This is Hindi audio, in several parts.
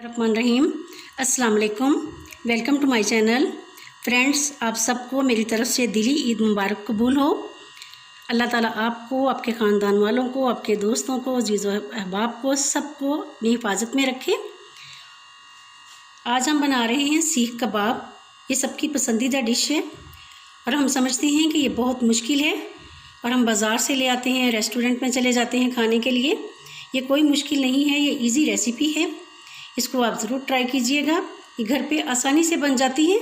रहीम। अस्सलाम वालेकुम। Welcome to my channel. Friends, आप सबको मेरी तरफ से दिली ईद मुबारक कबूल हो। अल्लाह ताला आपको, आपके ख़ानदान वालों को, आपके दोस्तों को, अजीज़ अहबाब को, सबको अपनी हिफाजत में रखें। आज हम बना रहे हैं सीख कबाब। ये सबकी पसंदीदा डिश है और हम समझते हैं कि ये बहुत मुश्किल है और हम बाज़ार से ले आते हैं, रेस्टोरेंट में चले जाते हैं खाने के लिए। ये कोई मुश्किल नहीं है, ये इजी रेसिपी है। इसको आप ज़रूर ट्राई कीजिएगा। ये घर पे आसानी से बन जाती है।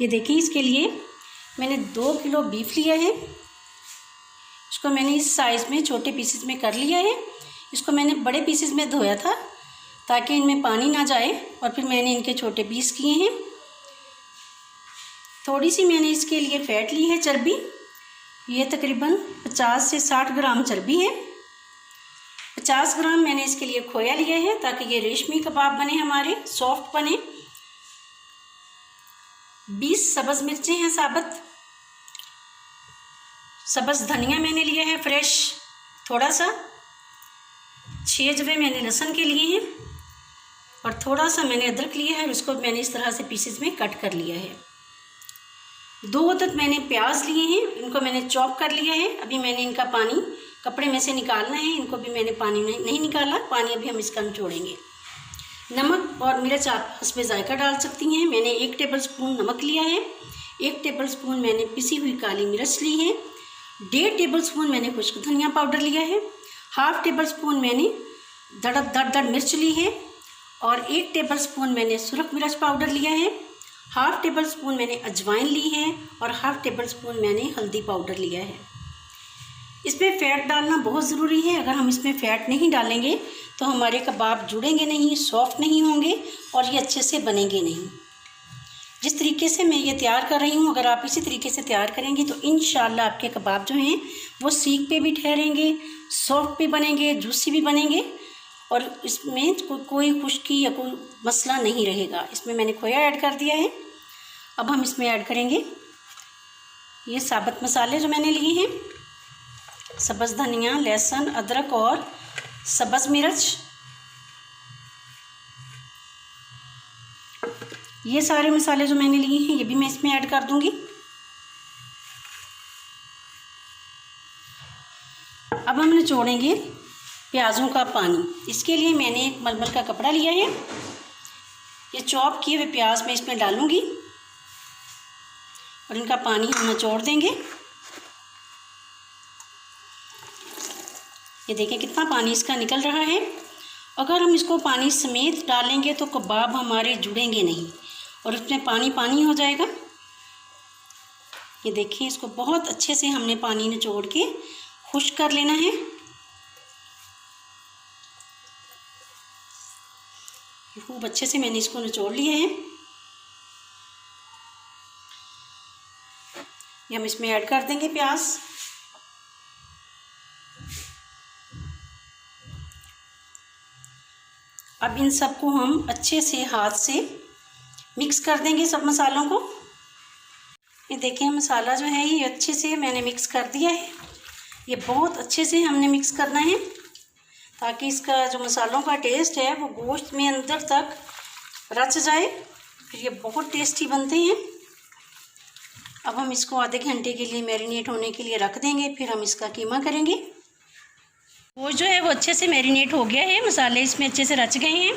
ये देखें, इसके लिए मैंने 2 किलो बीफ लिया है। इसको मैंने इस साइज़ में छोटे पीसेस में कर लिया है। इसको मैंने बड़े पीसेस में धोया था ताकि इनमें पानी ना जाए और फिर मैंने इनके छोटे पीस किए हैं। थोड़ी सी मैंने इसके लिए फ़ैट ली है, चर्बी। ये तकरीबन 50 से 60 ग्राम चर्बी है। 50 ग्राम मैंने इसके लिए खोया लिया है ताकि ये रेशमी कबाब बने, हमारे सॉफ्ट बने। 20 सब्ज़ मिर्चें हैं साबुत। सब्ज़ धनिया मैंने लिया है फ्रेश थोड़ा सा। 6 जवे मैंने लहसुन के लिए हैं और थोड़ा सा मैंने अदरक लिया है और उसको मैंने इस तरह से पीसेस में कट कर लिया है। 2 अदद मैंने प्याज लिए हैं, इनको मैंने चॉप कर लिया है। अभी मैंने इनका पानी कपड़े में से निकालना है। इनको भी मैंने पानी नहीं निकाला, पानी अभी हम इसका निचोड़ेंगे। नमक और मिर्च आप इसमें जायका डाल सकती हैं। मैंने 1 टेबलस्पून नमक लिया है। 1 टेबलस्पून मैंने पिसी हुई काली मिर्च ली है। 1.5 टेबलस्पून मैंने खुश्क धनिया पाउडर लिया है। 1/2 टेबलस्पून मैंने दरदर मिर्च ली है और 1 टेबलस्पून मैंने सुरख मिर्च पाउडर लिया है। 1/2 टेबलस्पून मैंने अजवाइन ली है और 1/2 टेबलस्पून मैंने हल्दी पाउडर लिया है। इसमें फ़ैट डालना बहुत ज़रूरी है। अगर हम इसमें फ़ैट नहीं डालेंगे तो हमारे कबाब जुड़ेंगे नहीं, सॉफ्ट नहीं होंगे और ये अच्छे से बनेंगे नहीं। जिस तरीके से मैं ये तैयार कर रही हूँ, अगर आप इसी तरीके से तैयार करेंगे तो इंशाल्लाह आपके कबाब जो हैं वो सीख पे भी ठहरेंगे, सॉफ्ट भी बनेंगे, जूसी भी बनेंगे और इसमें कोई खुश्की या कोई मसला नहीं रहेगा। इसमें मैंने खोया ऐड कर दिया है। अब हम इसमें ऐड करेंगे ये साबुत मसाले जो मैंने लिए हैं, सब्ज़ धनिया, लहसुन, अदरक और सब्ज़ मिर्च। ये सारे मसाले जो मैंने लिए हैं ये भी मैं इसमें ऐड कर दूंगी। अब हम निचोड़ेंगे प्याज़ों का पानी। इसके लिए मैंने एक मलमल का कपड़ा लिया है। ये चॉप किए हुए प्याज मैं इसमें डालूंगी और इनका पानी हम निचोड़ देंगे। ये देखें कितना पानी इसका निकल रहा है। अगर हम इसको पानी समेत डालेंगे तो कबाब हमारे जुड़ेंगे नहीं और उसमें पानी पानी हो जाएगा। ये देखिए, इसको बहुत अच्छे से हमने पानी निचोड़ के खुश्क कर लेना है। खूब अच्छे से मैंने इसको निचोड़ लिया है। ये हम इसमें ऐड कर देंगे प्याज। अब इन सबको हम अच्छे से हाथ से मिक्स कर देंगे, सब मसालों को। ये देखें, मसाला जो है ये अच्छे से मैंने मिक्स कर दिया है। ये बहुत अच्छे से हमने मिक्स करना है ताकि इसका जो मसालों का टेस्ट है वो गोश्त में अंदर तक रच जाए, फिर ये बहुत टेस्टी बनते हैं। अब हम इसको आधे घंटे के लिए मैरिनेट होने के लिए रख देंगे, फिर हम इसका कीमा करेंगे। वो जो है वो अच्छे से मैरिनेट हो गया है, मसाले इसमें अच्छे से रच गए हैं।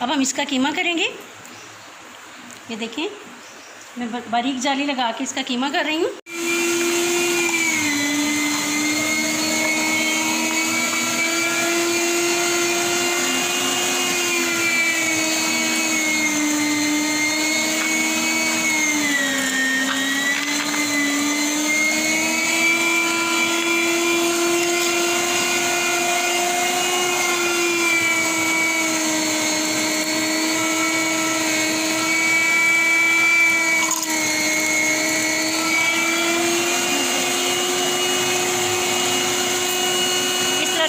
अब हम इसका कीमा करेंगे। ये देखें, मैं बारीक जाली लगा के इसका कीमा कर रही हूँ।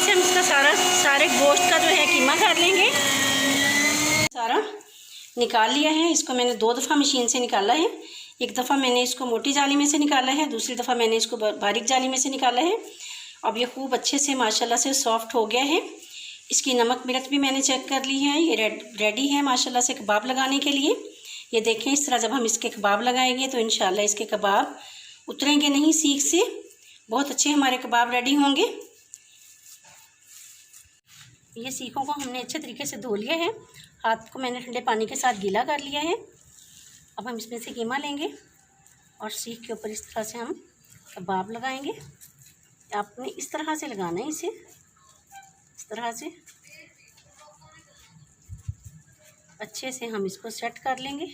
हम इसका सारे गोश्त का जो है कीमा कर लेंगे। सारा निकाल लिया है। इसको मैंने 2 दफ़ा मशीन से निकाला है। एक दफ़ा मैंने इसको मोटी जाली में से निकाला है, दूसरी दफ़ा मैंने इसको बारीक जाली में से निकाला है। अब ये खूब अच्छे से माशाल्लाह से सॉफ्ट हो गया है। इसकी नमक मिर्च भी मैंने चेक कर ली है। ये रेडी है माशाल्लाह से कबाब लगाने के लिए। ये देखें, इस तरह जब हम इसके कबाब लगाएंगे तो इंशाल्लाह इसके कबाब उतरेंगे नहीं सीख से, बहुत अच्छे हमारे कबाब रेडी होंगे। ये सीखों को हमने अच्छे तरीके से धो लिया है, हाथ को मैंने ठंडे पानी के साथ गीला कर लिया है। अब हम इसमें से कीमा लेंगे और सीख के ऊपर इस तरह से हम कबाब लगाएंगे। आपने इस तरह से लगाना है इसे, इस तरह से अच्छे से हम इसको सेट कर लेंगे।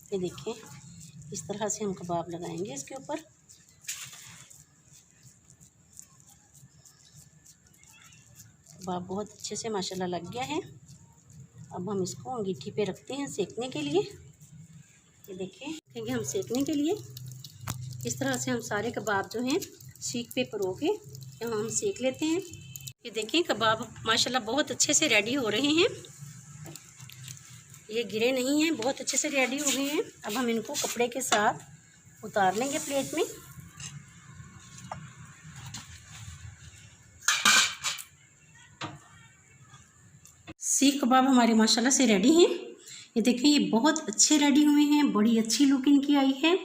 ये देखिए, इस तरह से हम कबाब लगाएंगे इसके ऊपर। कबाब बहुत अच्छे से माशाल्लाह लग गया है। अब हम इसको अंगीठी पे रखते हैं सेकने के लिए। ये देखिए हम सेकने के लिए इस तरह से हम सारे कबाब जो हैं सीख पे परो के यहाँ हम सेक लेते हैं। ये देखिए कबाब माशाल्लाह बहुत अच्छे से रेडी हो रहे हैं, ये गिरे नहीं हैं, बहुत अच्छे से रेडी हो गए हैं। अब हम इनको कपड़े के साथ उतार लेंगे प्लेट में। सीख कबाब हमारे माशाल्लाह से रेडी हैं। ये देखिए ये बहुत अच्छे रेडी हुए हैं, बड़ी अच्छी लुक इनकी आई है।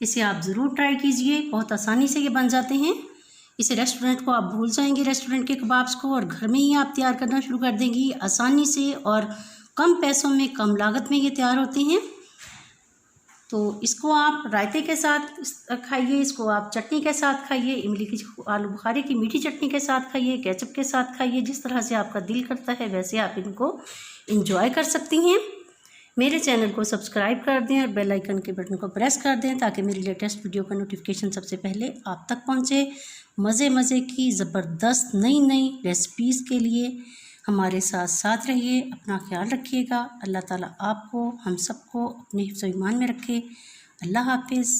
इसे आप ज़रूर ट्राई कीजिए, बहुत आसानी से ये बन जाते हैं। इसे रेस्टोरेंट को आप भूल जाएंगे, रेस्टोरेंट के कबाब्स को, और घर में ही आप तैयार करना शुरू कर देंगी आसानी से और कम पैसों में, कम लागत में ये तैयार होते हैं। तो इसको आप रायते के साथ खाइए, इसको आप चटनी के साथ खाइए, इमली की आलू बुखारे की मीठी चटनी के साथ खाइए, केचप के साथ खाइए, जिस तरह से आपका दिल करता है वैसे आप इनको एंजॉय कर सकती हैं। मेरे चैनल को सब्सक्राइब कर दें और बेल आइकन के बटन को प्रेस कर दें ताकि मेरी लेटेस्ट वीडियो का नोटिफिकेशन सबसे पहले आप तक पहुंचे। मज़े की ज़बरदस्त नई रेसिपीज़ के लिए हमारे साथ रहिए। अपना ख्याल रखिएगा। अल्लाह ताला आपको, हम सबको अपने हिफ्ज़-ओ-ईमान में रखे। अल्लाह हाफिज़।